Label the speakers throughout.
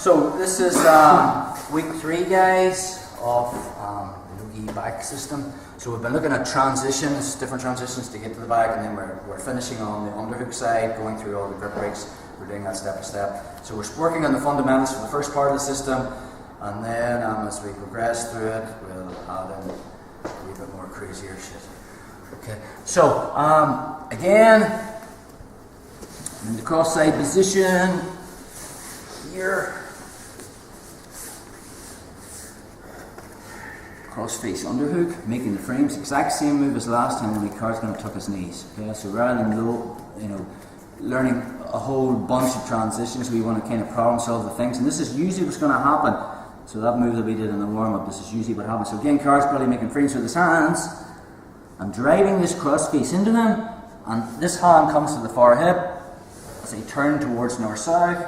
Speaker 1: So this is week 3, guys, of the Yogi back system. So we've been looking at transitions, different transitions to get to the back, and then we're finishing on the underhook side, going through all the grip breaks. We're doing that step by step. So we're working on the fundamentals for the first part of the system, and then as we progress through it, we'll add in a wee bit more crazier shit. Okay. So again, in the cross side position here. Cross face underhook, making the frames exact same move as last time, only Carl's going to tuck his knees. Okay, so rather than learning a whole bunch of transitions, we want to kind of problem solve the things, and this is usually what's going to happen. So that move that we did in the warm up, this is usually what happens. So again, Carl's probably making frames with his hands. I'm driving this cross face into them, and this hand comes to the far hip as I turn towards north south.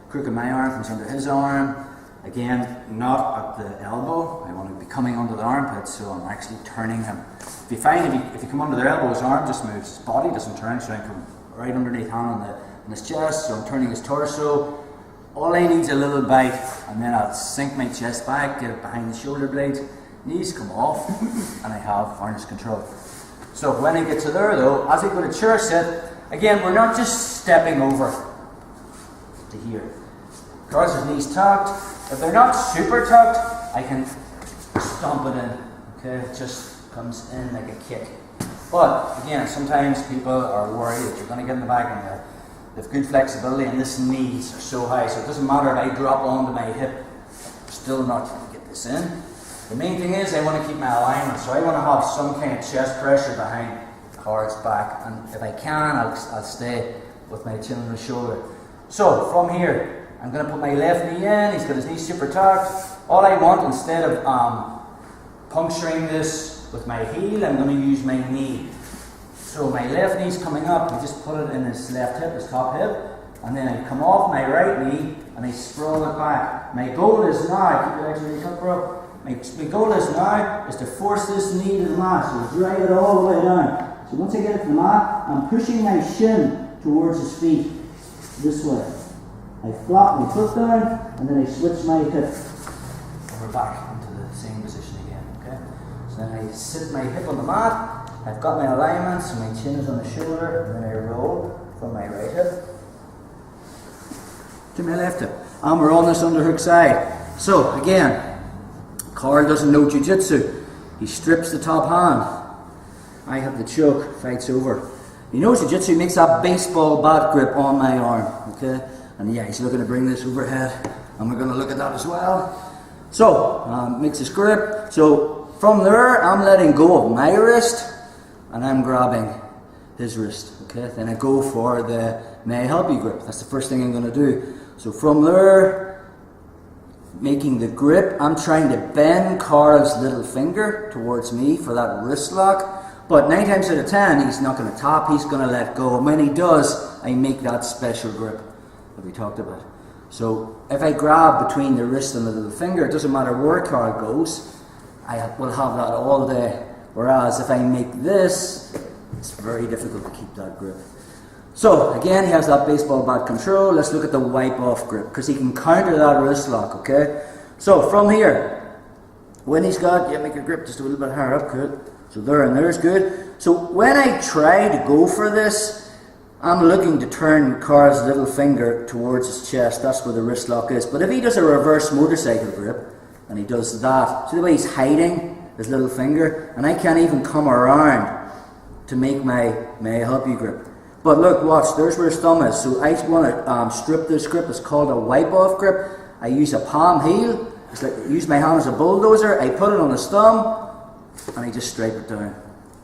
Speaker 1: Crook of my arm comes under his arm. Again, not at the elbow. I want to be coming under the armpit, so I'm actually turning him. If you find if you come under the elbow, his arm just moves. His body doesn't turn, so I come right underneath hand on his chest, so I'm turning his torso. All I need is a little bite, and then I'll sink my chest back, get it behind the shoulder blades, knees come off, and I have harness control. So when I get to there though, as I go to chair sit, again, we're not just stepping over to here. Carves his knees tucked. If they're not super tucked, I can stomp it in. Okay, it just comes in like a kick. But again, sometimes people are worried that you're going to get in the back and they have good flexibility, and this knees are so high, so it doesn't matter if I drop onto my hip, I'm still not going to get this in. The main thing is I want to keep my alignment, so I want to have some kind of chest pressure behind Carl's back, and if I can, I'll stay with my chin on the shoulder. So from here, I'm going to put my left knee in. He's got his knee super tucked. All I want, instead of puncturing this with my heel, I'm going to use my knee. So my left knee's coming up. I just put it in his left hip, his top hip, and then I come off my right knee and I sprawl it back. My goal is now, keep your legs really tucked, bro. My goal is now is to force this knee to the mat. So drive it all the way down. So once I get it to the mat, I'm pushing my shin towards his feet this way. I flop my foot down, and then I switch my hip, and we're back into the same position again, okay? So then I sit my hip on the mat, I've got my alignment, so my chin is on the shoulder, and then I roll from my right hip to my left hip. And we're on this underhook side. So again, Carl doesn't know jiu-jitsu. He strips the top hand. I have the choke, fights over. He knows jiu-jitsu, makes that baseball bat grip on my arm, okay? And yeah, he's looking to bring this overhead, and we're going to look at that as well. So, makes his grip. So, from there, I'm letting go of my wrist, and I'm grabbing his wrist. Okay, then I go for the may I help you grip. That's the first thing I'm going to do. So, from there, making the grip, I'm trying to bend Carl's little finger towards me for that wrist lock. But 9 times out of 10, he's not going to tap, he's going to let go. And when he does, I make that special grip that we talked about. So if I grab between the wrist and the little finger, it doesn't matter where Carl goes, I will have that all day. Whereas if I make this, it's very difficult to keep that grip. So again, he has that baseball bat control. Let's look at the wipe off grip, because he can counter that wrist lock, okay? So from here, when he's got, make your grip just a little bit higher up, good. So there and there's good. So when I try to go for this, I'm looking to turn Carl's little finger towards his chest. That's where the wrist lock is. But if he does a reverse motorcycle grip, and he does that, see the way he's hiding his little finger? And I can't even come around to make my may I help you grip. But look, watch, there's where his thumb is. So I want to strip this grip. It's called a wipe-off grip. I use a palm heel. It's like I use my hand as a bulldozer. I put it on his thumb, and I just stripe it down.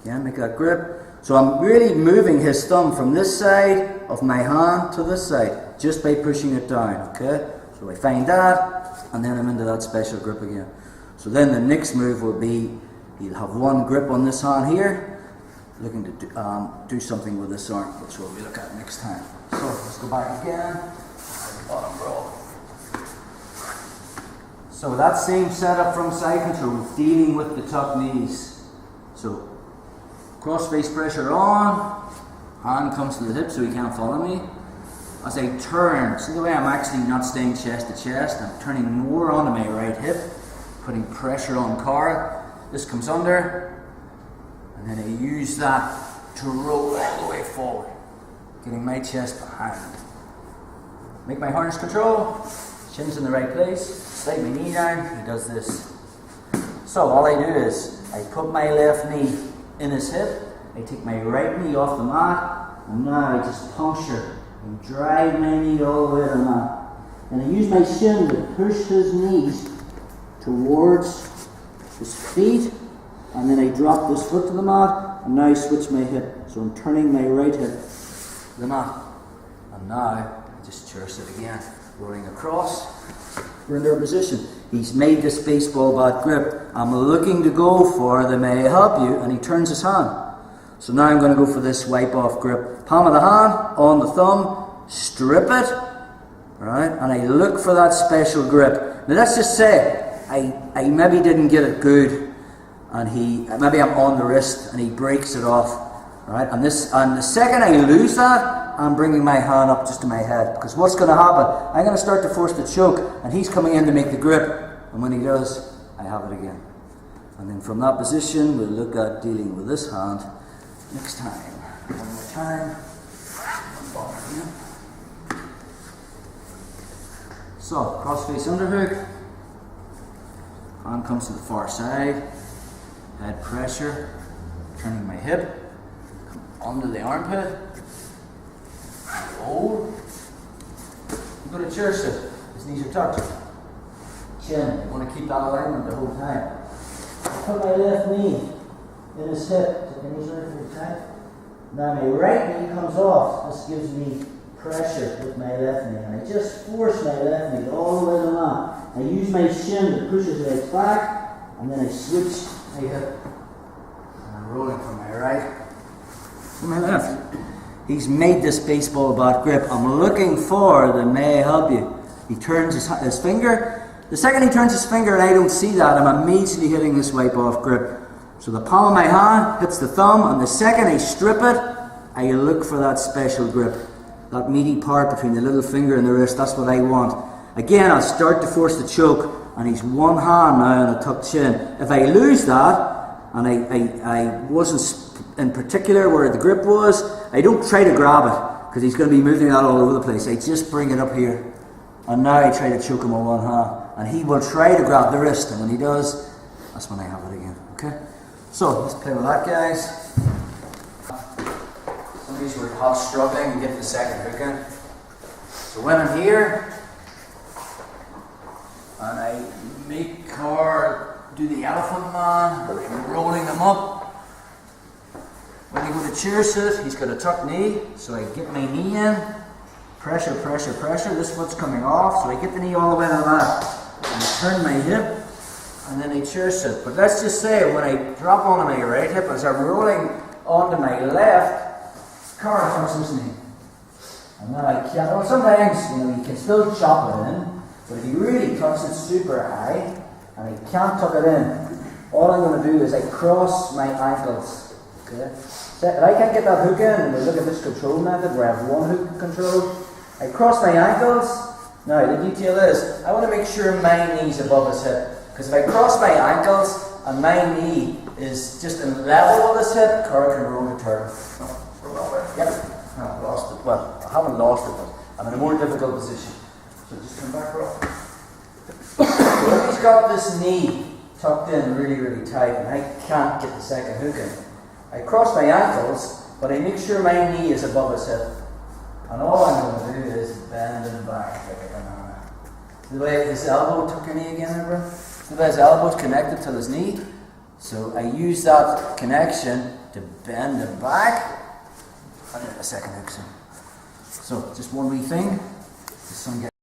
Speaker 1: Again, make that grip. So I'm really moving his thumb from this side of my hand to this side, just by pushing it down, okay? So I find that, and then I'm into that special grip again. So then the next move will be, he'll have one grip on this hand here, looking to do something with this arm, which we'll look at next time. So let's go back again, bottom roll. So that same setup from side control, dealing with the tucked knees. So cross face pressure on, hand comes to the hip so he can't follow me. as I turn, see the way I'm actually not staying chest to chest, I'm turning more onto my right hip, putting pressure on core. This comes under, and then I use that to roll all the way forward, getting my chest behind. Make my harness control, chin's in the right place, slide my knee down, he does this. So all I do is, I put my left knee in his hip, I take my right knee off the mat, and now I just puncture and drive my knee all the way to the mat. And I use my shin to push his knees towards his feet, and then I drop this foot to the mat, and now I switch my hip. So I'm turning my right hip to the mat. And now I just church it again, rolling across. We're in their position. He's made this baseball bat grip. I'm looking to go for the may I help you, and he turns his hand. So now I'm going to go for this wipe off grip. Palm of the hand on the thumb, strip it, right? And I look for that special grip. Now let's just say I maybe didn't get it good, and maybe I'm on the wrist and he breaks it off, right? And the second I lose that, I'm bringing my hand up just to my head, because what's going to happen? I'm going to start to force the choke, and he's coming in to make the grip, and when he does, I have it again. And then from that position, we'll look at dealing with this hand next time. One more time. So, cross face underhook. Hand comes to the far side. Head pressure. Turning my hip. Come under the armpit. Hold. I'm going to chair sit. His knees are tucked. Chin. You want to keep that alignment the whole time. Put my left knee in his hip. So the knees are really tight. Now my right knee comes off. This gives me pressure with my left knee. And I just force my left knee all the way to the mat. I use my shin to push his legs back. And then I switch my hip. And I'm rolling from my right to my left. He's made this baseball bat grip. I'm looking for the may I help you. He turns his finger. The second he turns his finger and I don't see that, I'm immediately hitting this wipe off grip. So the palm of my hand hits the thumb, and the second I strip it, I look for that special grip. That meaty part between the little finger and the wrist, that's what I want. Again, I'll start to force the choke, and he's one hand now on a tucked chin. If I lose that, and I wasn't in particular where the grip was, I don't try to grab it, because he's going to be moving that all over the place. I just bring it up here, and now I try to choke him on one hand. And he will try to grab the wrist, and when he does, that's when I have it again. Okay? So, let's play with that, guys. Some of these were hot struggling and get the second hook in. So when I'm here, and I make Car do the elephant man, I'm rolling him up. When I go to chair sit, he's got a tucked knee, so I get my knee in. Pressure, pressure, pressure. This foot's coming off, so I get the knee all the way to the mat. And I turn my hip, and then I chair sit. But let's just say when I drop onto my right hip, as I'm rolling onto my left, Car comes to his knee. And now I can't, well, sometimes, you can still chop it in, but if he really tucks it super high, and I can't tuck it in, all I'm going to do is I cross my ankles. Okay? So if I can't get that hook in, and we look at this control method where I have one hook control, I cross my ankles. Now the detail is, I want to make sure my knee's above his hip, because if I cross my ankles and my knee is just in level with his hip, Car can roll the turn. Yep, I've lost it. Well, I haven't lost it, but I'm in a more difficult position. So just come back up. So if he's got this knee tucked in really, really tight, and I can't get the second hook in, I cross my ankles, but I make sure my knee is above his hip. And all I'm going to do is bend it back like a banana. The way his elbow took your knee again, remember? The way his elbow's connected to his knee. So I use that connection to bend it back, and then a second hook. So just one wee thing. The sun gets